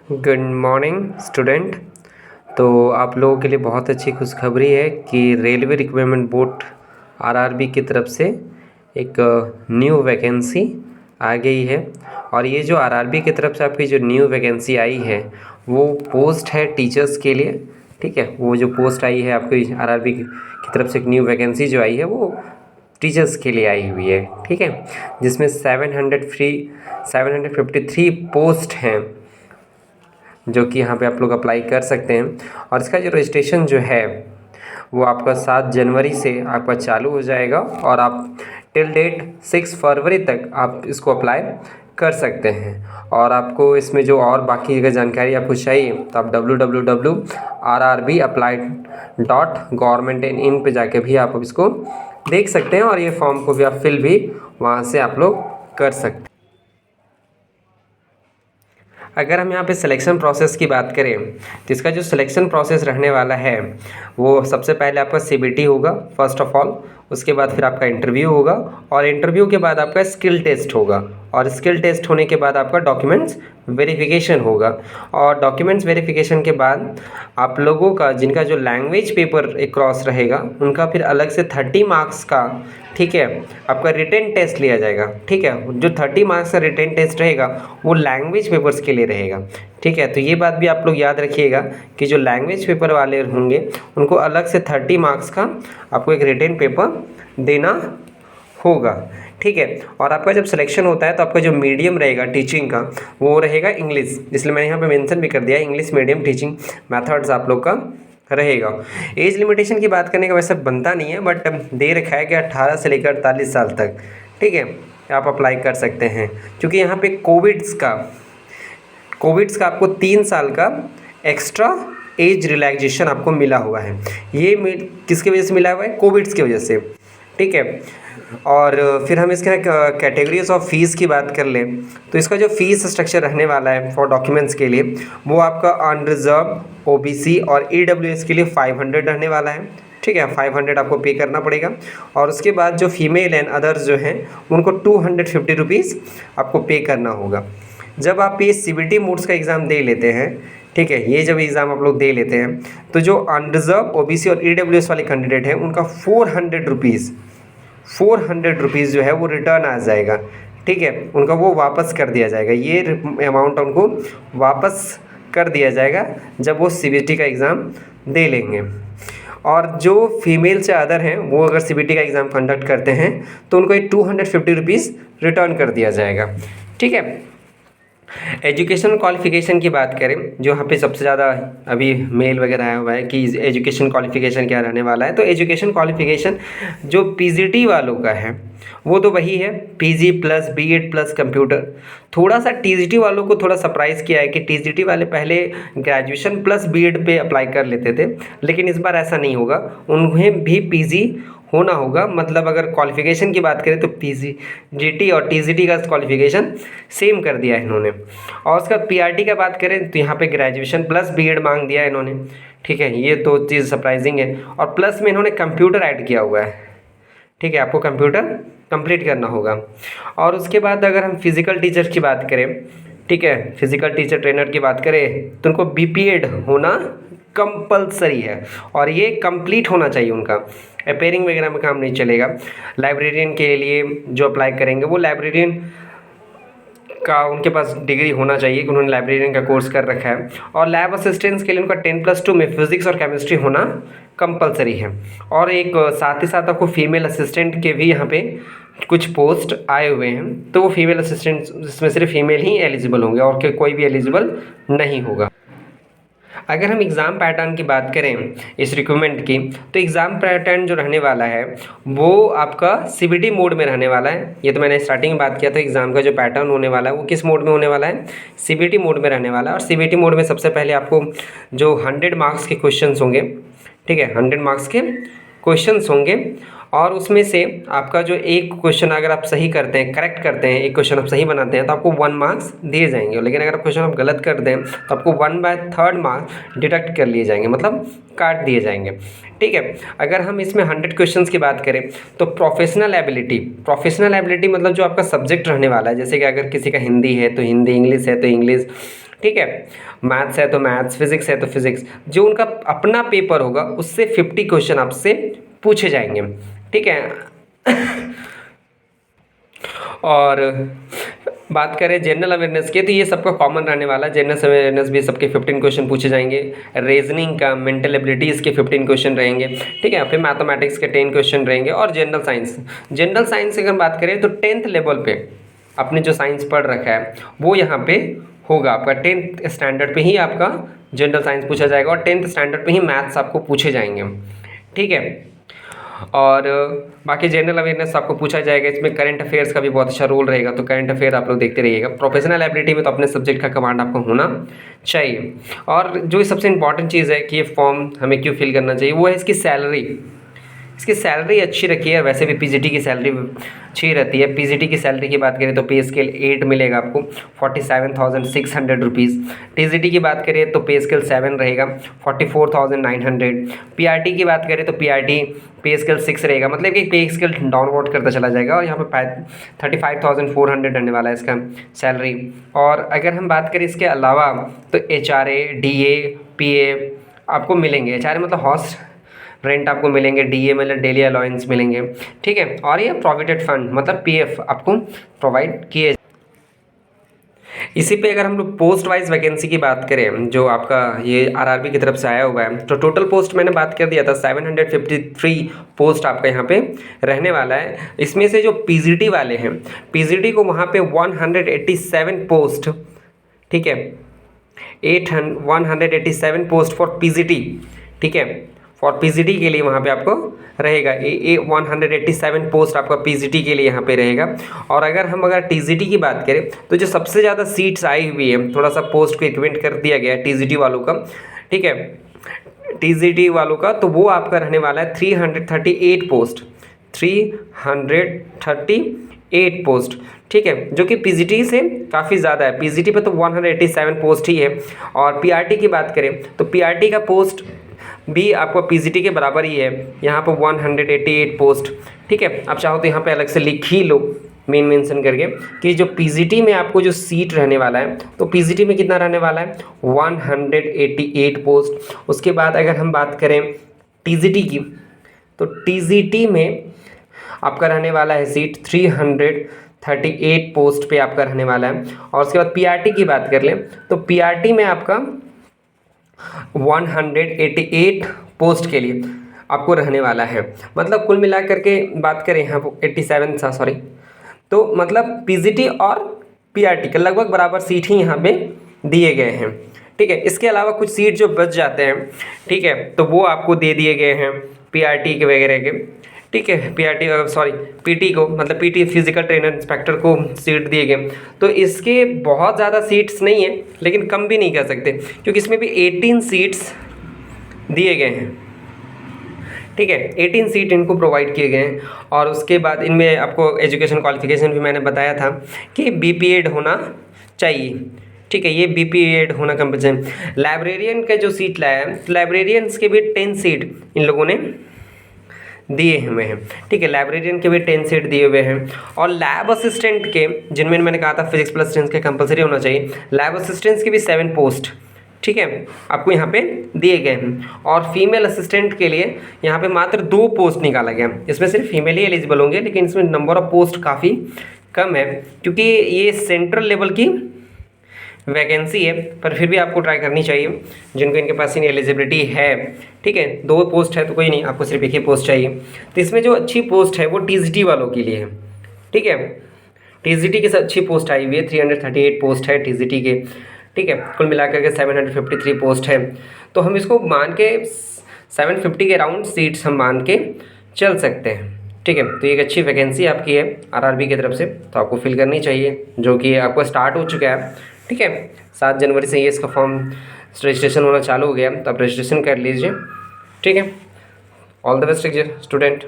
Good morning student. तो आप लोगों के लिए बहुत अच्छी खुशखबरी है कि रेलवे रिक्वायरमेंट बोर्ड आरआरबी की तरफ से एक न्यू वैकेंसी आ गई है। और ये जो आरआरबी की तरफ से आपकी जो न्यू वैकेंसी आई है वो पोस्ट है टीचर्स के लिए। ठीक है, वो जो पोस्ट आई है आपकी आरआरबी की तरफ से एक न्यू वैकेंसी जो आई है वो टीचर्स के लिए आई हुई है। ठीक है, जिसमें 753 पोस्ट हैं जो कि यहाँ पे आप लोग अप्लाई कर सकते हैं। और इसका जो रजिस्ट्रेशन जो है वो आपका 7 जनवरी से आपका चालू हो जाएगा और आप टिल डेट 6 फरवरी तक आप इसको अप्लाई कर सकते हैं। और आपको इसमें जो और बाकी अगर जानकारी आपको चाहिए तो आप www.rrbapply.government.in पे जाके भी आप इसको देख सकते हैं और ये फॉर्म को भी आप फिल भी वहाँ से आप लोग कर सकते हैं। अगर हम यहाँ पे सिलेक्शन प्रोसेस की बात करें तो इसका जो सिलेक्शन प्रोसेस रहने वाला है वो सबसे पहले आपका सीबीटी होगा फर्स्ट ऑफ ऑल। उसके बाद फिर आपका इंटरव्यू होगा और इंटरव्यू के बाद आपका स्किल टेस्ट होगा और स्किल टेस्ट होने के बाद आपका डॉक्यूमेंट्स वेरिफिकेशन होगा। और डॉक्यूमेंट्स वेरिफिकेशन के बाद आप लोगों का जिनका जो लैंग्वेज पेपर एक क्रॉस रहेगा उनका फिर अलग से 30 मार्क्स का, ठीक है, आपका रिटन टेस्ट लिया जाएगा। ठीक है, जो 30 मार्क्स का रिटन टेस्ट रहेगा वो लैंग्वेज पेपर्स के लिए रहेगा। ठीक है, तो ये बात भी आप लोग याद रखिएगा कि जो लैंग्वेज पेपर वाले होंगे उनको अलग से 30 मार्क्स का आपको एक रिटन पेपर देना होगा। ठीक है, और आपका जब सिलेक्शन होता है तो आपका जो मीडियम रहेगा टीचिंग का वो रहेगा इंग्लिश, इसलिए मैंने यहाँ पे मेंशन भी कर दिया इंग्लिश मीडियम टीचिंग मेथड्स आप लोग का रहेगा। एज लिमिटेशन की बात करने का वैसे बनता नहीं है बट दे रखा है कि 18 से लेकर 48 साल तक, ठीक है, आप अप्लाई कर सकते हैं। क्योंकि यहाँ पे कोविड्स का आपको 3 साल का एक्स्ट्रा एज रिलैक्सेशन आपको मिला हुआ है। ये किसकी वजह से मिला हुआ है? कोविड्स की वजह से। ठीक है, और फिर हम इसके कैटेगरीज ऑफ फीस की बात कर लें तो इसका जो फीस स्ट्रक्चर रहने वाला है फॉर डॉक्यूमेंट्स के लिए वो आपका अनरिजर्व ओबीसी और ईडब्ल्यूएस के लिए 500 रहने वाला है। ठीक है, 500 आपको पे करना पड़ेगा। और उसके बाद जो फीमेल एंड अदर्स जो हैं उनको 250 रुपीज़ आपको पे करना होगा। जब आप ये सीबीटी मोड्स का एग्ज़ाम दे लेते हैं, ठीक है, ये जब एग्ज़ाम आप लोग दे लेते हैं तो जो अनरिजर्व ओबीसी और ईडब्ल्यूएस वाले कैंडिडेट हैं उनका 400 रुपीज़ जो है वो रिटर्न आ जाएगा। ठीक है, उनका वो वापस कर दिया जाएगा, ये अमाउंट उनको वापस कर दिया जाएगा जब वो सीबीटी का एग्ज़ाम दे लेंगे। और जो फीमेल से अदर हैं वो अगर सीबीटी का एग्ज़ाम कंडक्ट करते हैं तो उनको ये 250 रुपीज़ रिटर्न कर दिया जाएगा। ठीक है, एजुकेशन क्वालिफ़िकेशन की बात करें जो यहाँ पे सबसे ज़्यादा अभी मेल वगैरह आया हुआ है कि एजुकेशन क्वालिफ़िकेशन क्या रहने वाला है, तो एजुकेशन क्वालिफ़िकेशन जो पीजीटी वालों का है वो तो वही है, PG plus BEd plus computer. थोड़ा सा टीजीटी वालों को थोड़ा सरप्राइज़ किया है कि टीजीटी वाले पहले ग्रेजुएशन प्लस बीएड पे अप्लाई कर लेते थे, लेकिन इस बार ऐसा नहीं होगा, उन्हें भी पीजी होना होगा। मतलब अगर क्वालिफ़िकेशन की बात करें तो पीजीटी और टीजीटी का क्वालिफ़िकेशन सेम कर दिया है इन्होंने। और उसका पीआरटी का बात करें तो यहाँ पे ग्रेजुएशन प्लस बीएड मांग दिया है इन्होंने। ठीक है, ये दो चीज़ सरप्राइजिंग है। और प्लस में इन्होंने कंप्यूटर ऐड किया हुआ है। ठीक है, आपको कंप्यूटर कंप्लीट करना होगा। और उसके बाद अगर हम फिज़िकल टीचर की बात करें, ठीक है, फिज़िकल टीचर ट्रेनर की बात करें तो उनको बीपीएड होना कंपलसरी है और ये कंप्लीट होना चाहिए उनका। अपेयरिंग वगैरह में काम नहीं चलेगा। लाइब्रेरियन के लिए जो अप्लाई करेंगे वो लाइब्रेरियन का उनके पास डिग्री होना चाहिए कि उन्होंने लाइब्रेरियन का कोर्स कर रखा है। और लैब असिस्टेंट्स के लिए उनका 10+2 में फिज़िक्स और केमिस्ट्री होना कंपलसरी है। और एक साथ ही साथ आपको फीमेल असिस्टेंट के भी यहाँ पे कुछ पोस्ट आए हुए हैं, तो वो फीमेल असिस्टेंट जिसमें सिर्फ फीमेल ही एलिजिबल होंगे और कोई भी एलिजिबल नहीं होगा। अगर हम एग्ज़ाम पैटर्न की बात करें इस रिक्रूटमेंट की तो एग्ज़ाम पैटर्न जो रहने वाला है वो आपका सीबीटी मोड में रहने वाला है। ये तो मैंने स्टार्टिंग में बात किया था, एग्ज़ाम का जो पैटर्न होने वाला है वो किस मोड में होने वाला है? सीबीटी मोड में रहने वाला है। और सीबीटी मोड में सबसे पहले आपको जो 100 मार्क्स के क्वेश्चन होंगे, ठीक है, 100 मार्क्स के क्वेश्चन होंगे और उसमें से आपका जो एक क्वेश्चन अगर आप सही करते हैं, करेक्ट करते हैं, एक क्वेश्चन आप सही बनाते हैं तो आपको 1 मार्क्स दिए जाएंगे। लेकिन अगर क्वेश्चन आप गलत कर दें तो आपको 1/3 मार्क्स डिडक्ट कर लिए जाएंगे, मतलब काट दिए जाएंगे। ठीक है, अगर हम इसमें 100 क्वेश्चंस की बात करें तो प्रोफेशनल एबिलिटी मतलब जो आपका सब्जेक्ट रहने वाला है, जैसे कि अगर किसी का हिंदी है तो हिंदी, इंग्लिश है तो इंग्लिश, ठीक है। मैथ्स है तो मैथ्स, फिजिक्स है तो फिजिक्स, जो उनका अपना पेपर होगा उससे 50 क्वेश्चन आपसे पूछे जाएंगे, ठीक है। और बात करें जनरल अवेयरनेस की, तो ये सबका कॉमन रहने वाला है। जनरल अवेयरनेस भी सबके 15 क्वेश्चन पूछे जाएंगे। रीजनिंग का, मेंटल एबिलिटीज़ के 15 क्वेश्चन रहेंगे, ठीक है। फिर मैथमेटिक्स के 10 क्वेश्चन रहेंगे। और जनरल साइंस अगर बात करें तो 10th लेवल पे आपने जो साइंस पढ़ रखा है वो यहाँ पे होगा आपका 10th स्टैंडर्ड पे ही आपका जनरल साइंस पूछा जाएगा, और 10th स्टैंडर्ड पे ही मैथ्स आपको पूछे जाएंगे, ठीक है। और बाकी जनरल अवेयरनेस आपको पूछा जाएगा। इसमें करंट अफेयर्स का भी बहुत अच्छा रोल रहेगा, तो करंट अफेयर आप लोग देखते रहिएगा। प्रोफेशनल एबिलिटी में तो अपने सब्जेक्ट का कमांड आपको होना चाहिए। और जो सबसे इंपॉर्टेंट चीज़ है कि ये फॉर्म हमें क्यों फिल करना चाहिए, वो है इसकी सैलरी। इसकी सैलरी अच्छी रखी है, वैसे भी पीजीटी की सैलरी अच्छी रहती है। पीजीटी की सैलरी की बात करें तो पे स्केल 8 मिलेगा आपको, 47,600 रुपीज़। टीजीटी की बात करें तो पे स्केल 7 रहेगा, 44,900। पीआरटी की बात करें तो पीआरटी पे स्केल 6 रहेगा, मतलब कि पे स्केल डाउनवर्ड करता चला जाएगा। और यहाँ पे 35,400 रहने वाला है इसका सैलरी। और अगर हम बात करें इसके अलावा तो HRA, DA, PA आपको मिलेंगे। HRA मतलब हॉर्स रेंट आपको मिलेंगे, DA मतलब डेली अलाउंस मिलेंगे, ठीक है। और ये प्रोविडेंट फंड मतलब PF आपको प्रोवाइड किए। इसी पे अगर हम लोग पोस्ट वाइज वैकेंसी की बात करें, जो आपका ये RRB की तरफ से आया हुआ है, तो टोटल पोस्ट मैंने बात कर दिया था 753 पोस्ट आपका यहाँ पे रहने वाला है। इसमें से जो PGT वाले हैं, PGT को वहाँ पे 187 पोस्ट, ठीक है, 187 पोस्ट फॉर PGT, ठीक है। फॉर PGT के लिए वहाँ पे आपको रहेगा 187 पोस्ट आपका PGT के लिए यहाँ पे रहेगा। और अगर TGT की बात करें तो जो सबसे ज़्यादा सीट्स आई हुई है, थोड़ा सा पोस्ट को इंक्रीमेंट कर दिया गया है TGT वालों का, ठीक है, TGT वालों का, तो वो आपका रहने वाला है 338 पोस्ट, 338 पोस्ट, ठीक है, जो कि PGT से काफ़ी ज़्यादा है। PGT पे तो 187 पोस्ट ही है। और PRT की बात करें तो PRT का पोस्ट भी आपको PGT के बराबर ही है, यहाँ पर 188 पोस्ट, ठीक है। आप चाहो तो यहाँ पे अलग से लिख ही लो मेंशन करके कि जो PGT में आपको जो सीट रहने वाला है, तो PGT में कितना रहने वाला है 188 पोस्ट। उसके बाद अगर हम बात करें TGT की, तो TGT में आपका रहने वाला है सीट 338 पोस्ट पे आपका रहने वाला है। और उसके बाद PRT की बात कर लें तो PRT में आपका 188 पोस्ट के लिए आपको रहने वाला है। मतलब कुल मिला करके बात करें यहाँ 87 सॉरी, तो मतलब PGT और PRT का लगभग बराबर सीट ही यहाँ पे दिए गए हैं, ठीक है। इसके अलावा कुछ सीट जो बच जाते हैं, ठीक है, तो वो आपको दे दिए गए हैं PRT के वगैरह के, ठीक है। PT को मतलब PT फिजिकल ट्रेनर इंस्पेक्टर को सीट दिए गए। तो इसके बहुत ज़्यादा सीट्स नहीं है, लेकिन कम भी नहीं कर सकते, क्योंकि इसमें भी 18 सीट्स दिए गए हैं, ठीक है, 18 सीट इनको प्रोवाइड किए गए हैं। और उसके बाद इनमें आपको एजुकेशन क्वालिफिकेशन भी मैंने बताया था कि BPEd होना चाहिए, ठीक है, ये BPEd होना कंपल्सरी। लाइब्रेरियन का जो सीट लाया है, तो लाइब्रेरियंस के भी 10 सीट इन लोगों ने दिए हुए हैं, ठीक है। लाइब्रेरियन के भी 10 सीट दिए हुए हैं। और लैब असिस्टेंट के, जिनमें मैंने कहा था फिजिक्स प्लस साइंस के कंपलसरी होना चाहिए, लैब असिस्टेंट्स के भी 7 पोस्ट, ठीक है, आपको यहाँ पे दिए गए हैं। और फीमेल असिस्टेंट के लिए यहाँ पे मात्र 2 पोस्ट निकाला गया। इसमें सिर्फ फीमेल ही एलिजिबल होंगे, लेकिन इसमें नंबर ऑफ पोस्ट काफ़ी कम है, क्योंकि ये सेंट्रल लेवल की वैकेंसी है। पर फिर भी आपको ट्राई करनी चाहिए जिनको इनके पास इन एलिजिबिलिटी है, ठीक है। 2 पोस्ट है तो कोई नहीं, आपको सिर्फ एक ही पोस्ट चाहिए। तो इसमें जो अच्छी पोस्ट है वो TGT वालों के लिए है, ठीक है। TGT की अच्छी पोस्ट आई हुई है, 338 पोस्ट है TGT के, ठीक है। कुल मिलाकर के 753 पोस्ट है। तो हम इसको मान के 750 के राउंड सीट्स हम मान के चल सकते हैं, ठीक है। तो एक अच्छी वैकेंसी आपकी है RRB की तरफ से, तो आपको फिल करनी चाहिए, जो कि आपको स्टार्ट हो चुका है, ठीक है। 7 जनवरी से ये इसका फॉर्म रजिस्ट्रेशन होना चालू हो गया, तो आप रजिस्ट्रेशन कर लीजिए, ठीक है। All the best student.